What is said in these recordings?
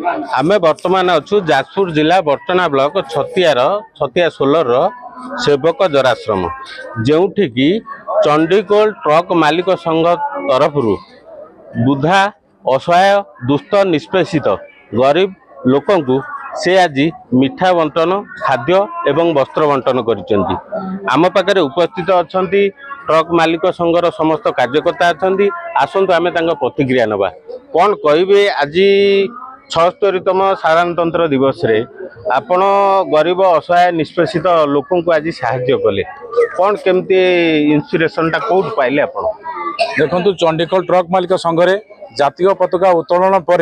आमे वर्तमान अच्छु जाजपुर जिला बर्टना ब्लॉक छतिया 16 सेवक जराश्रम जोठी की चंडीगढ़ ट्रक मालिक संघ तरफ बुधा असहाय दुष्ट निष्पेषित गरीब लोकंकु से आज मिठा बंटन खाद्य एवं वस्त्र बंटन करिसेंती। आम पाखरे उपस्थित अछंती ट्रक मालिक संघर समस्त कार्यकर्ता अछंती। आसंतु आमे तांका प्रतिक्रिया नबा कौन कहिबे। आज 76तम साधारणतंत्र दिवस रे आपण गरीब असहाय निष्पेषित लोकं को आज साहाय्य कले कौन केमती इंस्पिरेशन टा कोड पाइले आपण? देखंतु चंडीगढ़ ट्रक मालिक संघरे जातीय पताका उत्तोलन पर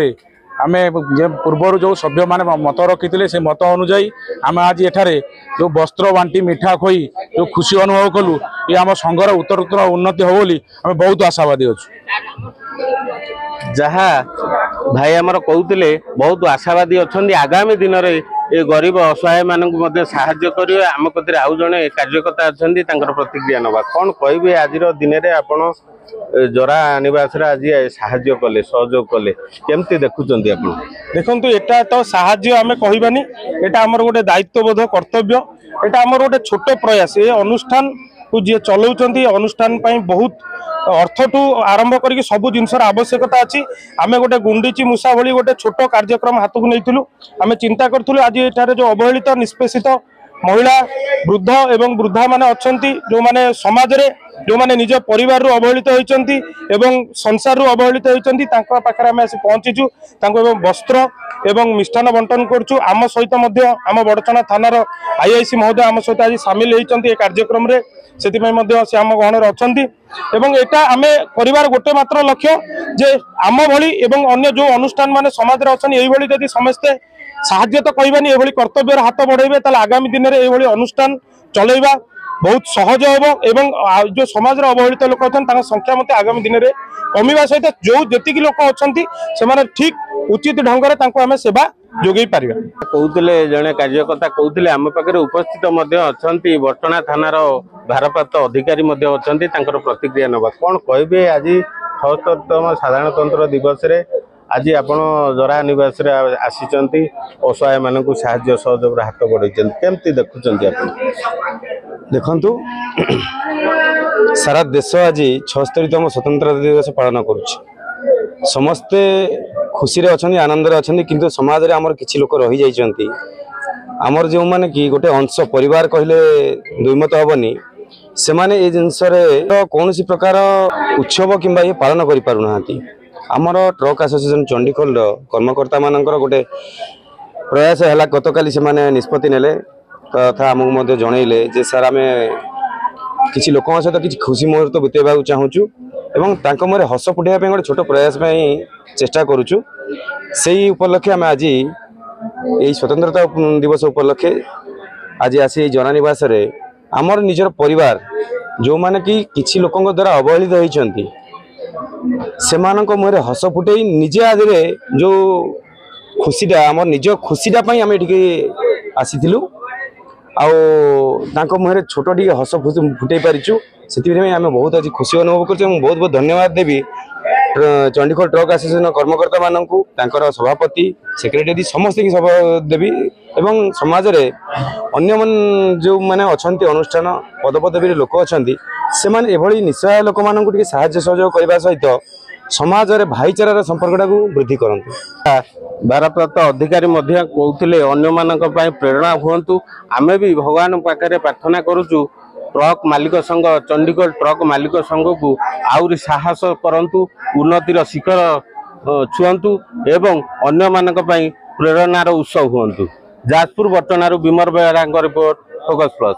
आमे पूर्वर जो सभ्य माने मत रखी से मत अनुजाई आम आज एठारे जो वस्त्र बांटी मिठा खोई जो खुशी अनुभव कलु ये आम संघर उत्तरोत्तर उन्नति हो बोली आम बहुत आशावादी अच्छु। जहा भाई आमर कहते बहुत आशावादी अच्छा आगामी दिन में ये गरीब असहाय मानक साहाय्य करेंगे। आम कतिर आउ जड़े कार्यकर्ता अच्छा प्रतिक्रिया नवा कौन कहे। आज दिन में आपण जरा निवास आज साहाय्य कले सहयोग कले केमती देखुंत आप? देखु एटा तो साहाय्य आम कहबानी एटा आमर गोटे दायित्वबोध कर्तव्य एटा आमर गोटे छोट प्रयास। ये अनुष्ठान को जी चलाउछंती अनुष्ठान पाई बहुत अर्थ टू आरंभ करके सब जिनसर आवश्यकता अच्छी। आम गोटे गुंडीची मूषा भली गोटे छोट कार्यक्रम हाथ को नहीं आम चिंता करूँ। आज ये जो अवहेलित निष्पेषित महिला वृद्ध एवं वृद्धा माने अच्छंती जो माने समाज रे जो माने निज परिवार रु अवहेलित होइचंती एवं संसार रु अवहेलित होइचंती तांका पाखरे आमे आसी पहुंचीचु। तांको एवं वस्त्र एवं मिष्ठान बंटन करछु। आम सहित मध्य आम बड़चना थानार आईआईसी महोदय आम सहित आज सामिल होइचंती ए कार्यक्रम रे से मध्य से आम गहन अच्छी। एवं एटा आमे परिवार गोटे मात्र लक्ष्य जे आम भली एवं अन्य जो अनुष्ठान माने समाज रे अछन एई भली जदि समस्ते साहाय्य तो कहबानी एभली कर्तव्य हाथ बढ़ेबे ताले आगामी दिन में एभली अनुष्ठान चलेबा बहुत सहज होबो एवं जो समाज रे अवहेलित लोक अछन तांका संख्या मते आगामी दिन में कमिबा सहित जो जेतिकी लोक अछंती से माने ठीक उचित ढंग रे तांको आमे सेवा जोगई पारिबा। कहते जड़े कार्यकर्ता कहते आम पाखे उपस्थित अच्छा बर्टना थानार भारप्राप्त अधिकारी अच्छा प्रतिक्रिया नवा कौन कहे। आज 76तम साधारणतंत्र दिवस रे आज आपण जरा निवास रे आसी असहाय मानक साहाय्य सहयोग हाथ बढ़ाई केमती देखुंत आप? देखंतु सारा देश आज 76तम स्वतंत्रता दिवस पालन करुच्छ। समस्ते खुशी रे अछंती आनंद रे अछंती किंतु समाज रे हमर किछि लोक रहि जाइछंती हमर जो माने कि गोटे अंश परिवार कहले दुईमत हबनी से माने ए जिंस रे तो कोनोसी प्रकार उत्सव किंबा ये पालन करि पारु नाहंती। हमर ट्रक एसोसिएशन चंडीगढ़ कर्मकर्ता मानकर गोटे प्रयास है गतकाली से माने निष्पत्ति नेले तथा आमको मध्य जनइले जे सर आमे किछि लोकन सहित किछि खुशी मुहूर्त बितेबा चाहूचु एवं तांको मोरे हस फुटाइबा गोटे छोट प्रयास चेष्टा करुचु। सेही उपलक्षे आम आज यही स्वतंत्रता दिवस उपलक्षे आज आसी जरा निवास रे आमर निजर परिवार जो माने कि किछि लोकन द्वारा अवहेलित होइचंती सेमानक मुहरे हस फुटई निजे आज जो खुशीटा आम निज खुशीटा आम ये आसीलु आउ मुहरे छोट टे हस फुटई पारिचु से आम बहुत आज खुशी अनुभव कर बहुत बहुत धन्यवाद देवी चंडीगढ़ ट्रक एसोसिएशन कर्मकर्ता मानू सभापति सेक्रेटरी समस्त की सब देवी एवं समाज रे अन्य मन जो माने अच्छी अनुष्ठान पदपदवी लोक अच्छा से माने निस्सहाय लोक मानू टिके साहाय्य सहयोग करने सहित समाज रे भाईचारार संपर्कटा को वृद्धि करंतु। भारप्राप्त अधिकारी कहते अन्य मानक पई प्रेरणा हुंतु। आमे भी भगवान पाखरे प्रार्थना करूचु ट्रक मालिक संघ चंडीगढ़ ट्रक मालिक संघ को आउरी साहस करंतु उन्नतिर शिखर छुअंतु एवं अन्य मानक पई प्रेरणार उत्स हुंतु। जाजपुर बर्टनारू विमर बेहरा रिपोर्ट फोकस प्लस।